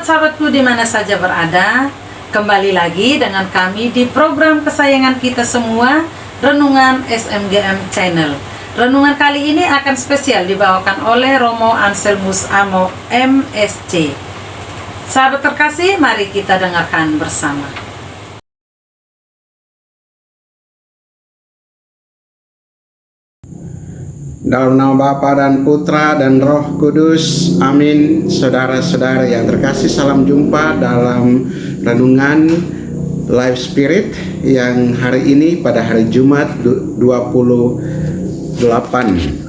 sahabat-sahabatku di mana saja berada, kembali lagi dengan kami di program kesayangan kita semua, Renungan SMGM Channel. Renungan kali ini akan spesial dibawakan oleh Romo Anselmus Amo MSC. Sahabat terkasih, mari kita dengarkan bersama. Dalam nama Bapa dan Putra dan Roh Kudus, amin. Saudara-saudara yang terkasih, salam jumpa dalam Renungan Live Spirit yang hari ini pada hari Jumat 28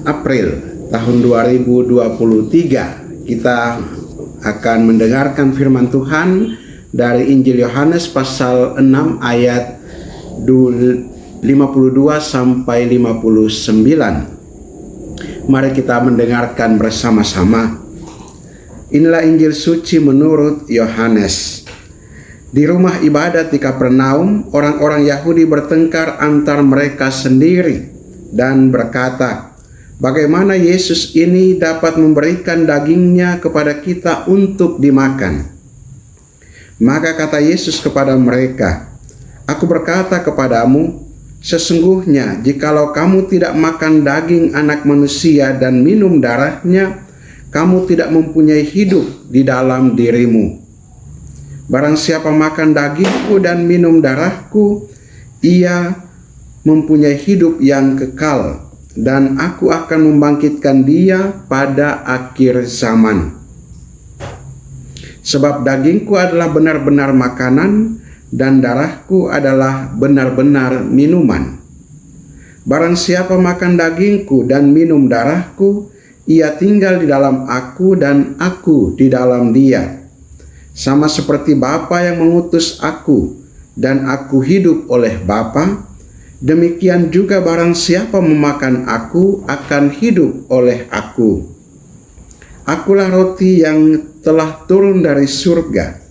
April tahun 2023. Kita akan mendengarkan firman Tuhan dari Injil Yohanes pasal 6 ayat 52 sampai 59. Mari kita mendengarkan bersama-sama. Inilah Injil suci menurut Yohanes. Di rumah ibadat di Kapernaum, orang-orang Yahudi bertengkar antar mereka sendiri dan berkata, "Bagaimana Yesus ini dapat memberikan dagingnya kepada kita untuk dimakan?" Maka kata Yesus kepada mereka, "Aku berkata kepadamu, sesungguhnya jikalau kamu tidak makan daging anak manusia dan minum darahnya, kamu tidak mempunyai hidup di dalam dirimu. Barang siapa makan dagingku dan minum darahku, ia mempunyai hidup yang kekal, dan aku akan membangkitkan dia pada akhir zaman. Sebab dagingku adalah benar-benar makanan, dan darahku adalah benar-benar minuman. Barang siapa makan dagingku dan minum darahku, ia tinggal di dalam aku dan aku di dalam dia. Sama seperti Bapa yang mengutus aku dan aku hidup oleh Bapa, demikian juga barang siapa memakan aku akan hidup oleh aku. Akulah roti yang telah turun dari surga,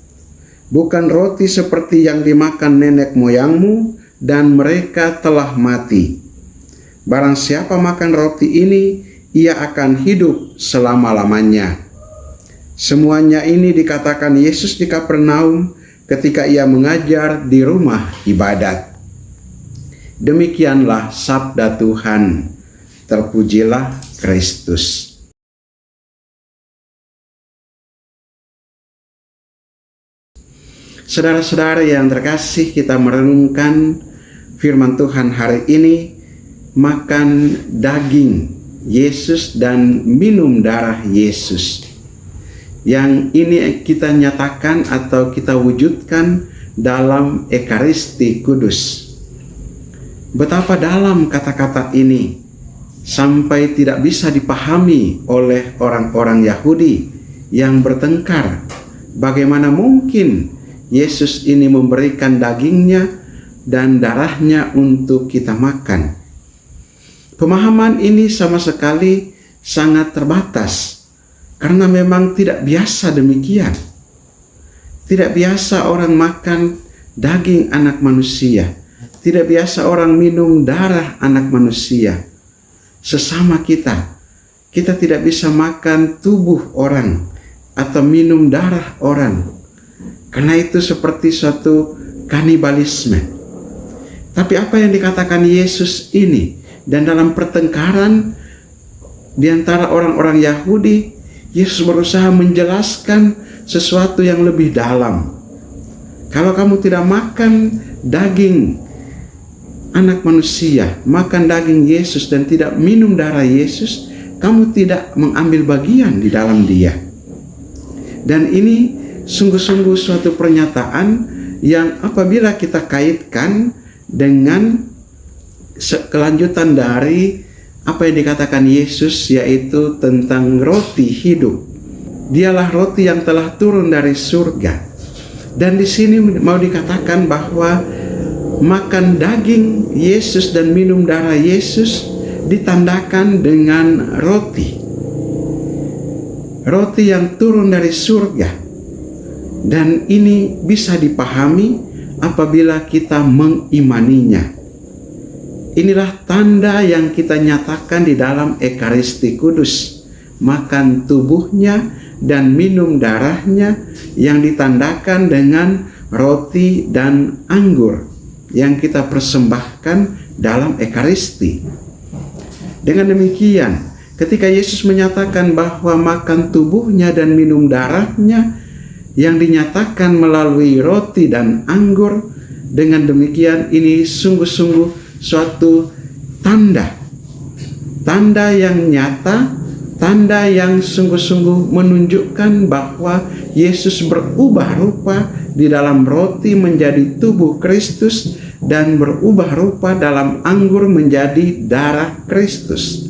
bukan roti seperti yang dimakan nenek moyangmu, dan mereka telah mati. Barang siapa makan roti ini, ia akan hidup selama-lamanya." Semuanya ini dikatakan Yesus di Kapernaum ketika ia mengajar di rumah ibadat. Demikianlah sabda Tuhan. Terpujilah Kristus. Saudara-saudara yang terkasih, kita merenungkan firman Tuhan hari ini, makan daging Yesus dan minum darah Yesus. Yang ini kita nyatakan atau kita wujudkan dalam Ekaristi Kudus. Betapa dalam kata-kata ini sampai tidak bisa dipahami oleh orang-orang Yahudi yang bertengkar. Bagaimana mungkin Yesus ini memberikan dagingnya dan darahnya untuk kita makan? Pemahaman ini sama sekali sangat terbatas, karena memang tidak biasa demikian. Tidak biasa orang makan daging anak manusia. Tidak biasa orang minum darah anak manusia. Sesama kita tidak bisa makan tubuh orang atau minum darah orang, karena itu seperti suatu kanibalisme. Tapi apa yang dikatakan Yesus ini, dan dalam pertengkaran di antara orang-orang Yahudi, Yesus berusaha menjelaskan sesuatu yang lebih dalam. Kalau kamu tidak makan daging anak manusia, makan daging Yesus dan tidak minum darah Yesus, kamu tidak mengambil bagian di dalam dia. Dan ini sungguh-sungguh suatu pernyataan yang apabila kita kaitkan dengan kelanjutan dari apa yang dikatakan Yesus, yaitu tentang roti hidup. Dialah roti yang telah turun dari surga. Dan di sini mau dikatakan bahwa makan daging Yesus dan minum darah Yesus ditandakan dengan roti. Roti yang turun dari surga. Dan ini bisa dipahami apabila kita mengimaninya. Inilah tanda yang kita nyatakan di dalam Ekaristi Kudus. Makan tubuhnya dan minum darahnya yang ditandakan dengan roti dan anggur yang kita persembahkan dalam Ekaristi. Dengan demikian, ketika Yesus menyatakan bahwa makan tubuhnya dan minum darahnya yang dinyatakan melalui roti dan anggur, dengan demikian ini sungguh-sungguh suatu tanda yang nyata, tanda yang sungguh-sungguh menunjukkan bahwa Yesus berubah rupa di dalam roti menjadi tubuh Kristus dan berubah rupa dalam anggur menjadi darah Kristus.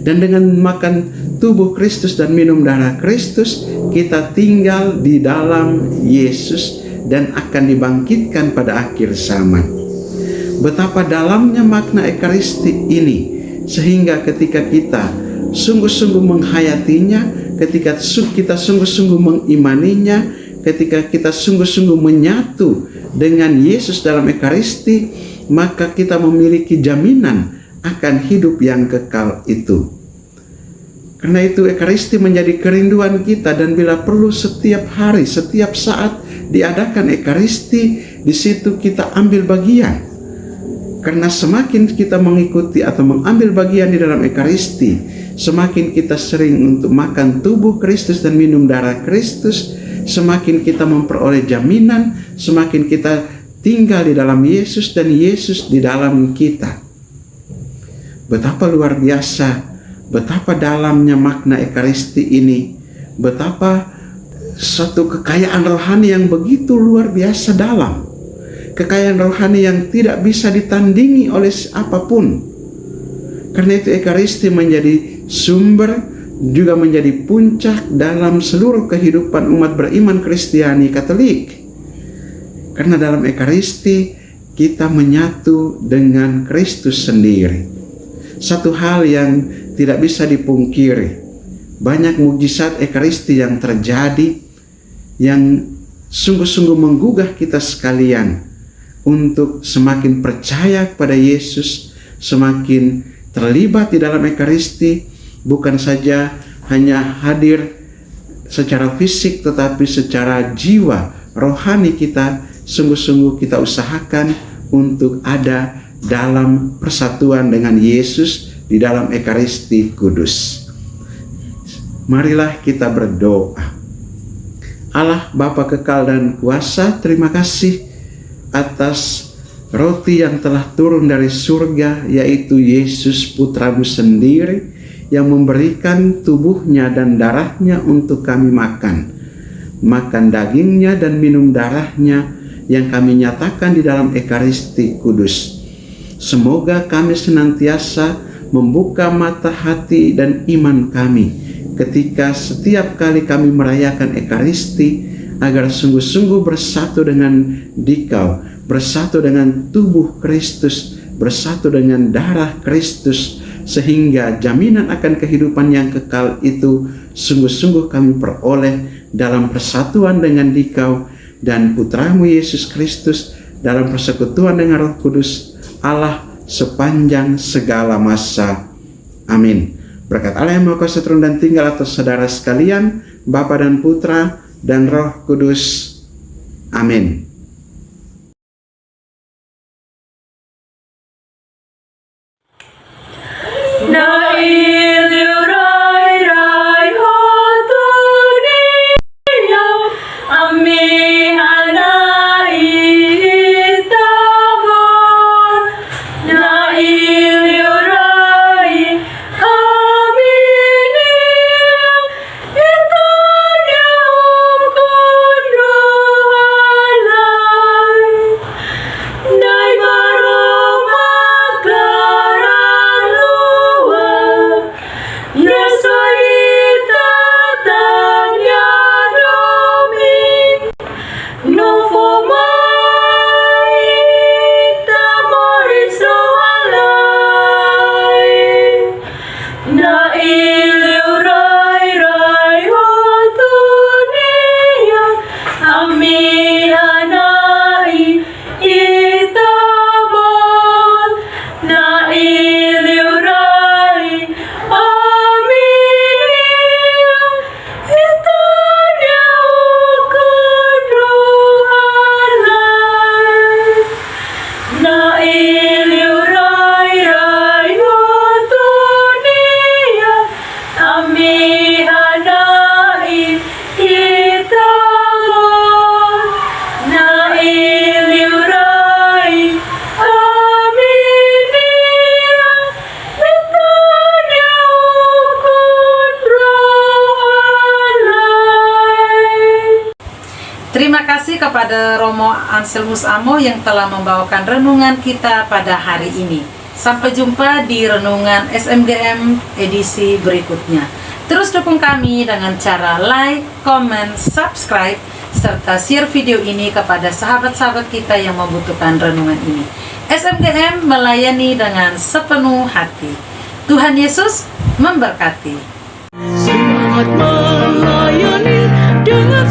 Dan dengan makan tubuh Kristus dan minum darah Kristus, kita tinggal di dalam Yesus dan akan dibangkitkan pada akhir zaman. Betapa dalamnya makna Ekaristi ini, sehingga ketika kita sungguh-sungguh menghayatinya, ketika kita sungguh-sungguh mengimaninya, ketika kita sungguh-sungguh menyatu dengan Yesus dalam Ekaristi, maka kita memiliki jaminan akan hidup yang kekal itu. Karena itu Ekaristi menjadi kerinduan kita, dan bila perlu setiap hari, setiap saat diadakan Ekaristi, di situ kita ambil bagian. Karena semakin kita mengikuti atau mengambil bagian di dalam Ekaristi, semakin kita sering untuk makan tubuh Kristus dan minum darah Kristus, semakin kita memperoleh jaminan, semakin kita tinggal di dalam Yesus dan Yesus di dalam kita. Betapa luar biasa, betapa dalamnya makna Ekaristi ini, betapa satu kekayaan rohani yang begitu luar biasa dalam, kekayaan rohani yang tidak bisa ditandingi oleh apapun. Karena itu Ekaristi menjadi sumber, juga menjadi puncak dalam seluruh kehidupan umat beriman Kristiani Katolik. Karena dalam Ekaristi kita menyatu dengan Kristus sendiri. Satu hal yang tidak bisa dipungkiri, banyak mukjizat Ekaristi yang terjadi, yang sungguh-sungguh menggugah kita sekalian untuk semakin percaya kepada Yesus, semakin terlibat di dalam Ekaristi, bukan saja hanya hadir secara fisik, tetapi secara jiwa, rohani kita, sungguh-sungguh kita usahakan untuk ada dalam persatuan dengan Yesus di dalam Ekaristi Kudus. Marilah kita berdoa. Allah Bapa kekal dan kuasa, terima kasih atas roti yang telah turun dari surga, yaitu Yesus Putramu sendiri, yang memberikan tubuhnya dan darahnya untuk kami makan. Makan dagingnya dan minum darahnya yang kami nyatakan di dalam Ekaristi Kudus. Semoga kami senantiasa membuka mata hati dan iman kami ketika setiap kali kami merayakan Ekaristi, agar sungguh-sungguh bersatu dengan Dikau, bersatu dengan tubuh Kristus, bersatu dengan darah Kristus, sehingga jaminan akan kehidupan yang kekal itu sungguh-sungguh kami peroleh dalam persatuan dengan Dikau dan Putramu Yesus Kristus, dalam persekutuan dengan Roh Kudus Allah sepanjang segala masa. Amin. Berkat Allah yang Maha Kuasa turun dan tinggal atas saudara sekalian, Bapa dan Putra dan Roh Kudus. Amin. kepada Romo Anselmus Amo yang telah membawakan renungan kita pada hari ini. Sampai jumpa di renungan SMGM edisi berikutnya. Terus dukung kami dengan cara like, comment, subscribe, serta share video ini kepada sahabat-sahabat kita yang membutuhkan renungan ini. SMGM melayani dengan sepenuh hati. Tuhan Yesus memberkati. Semangat melayani dengan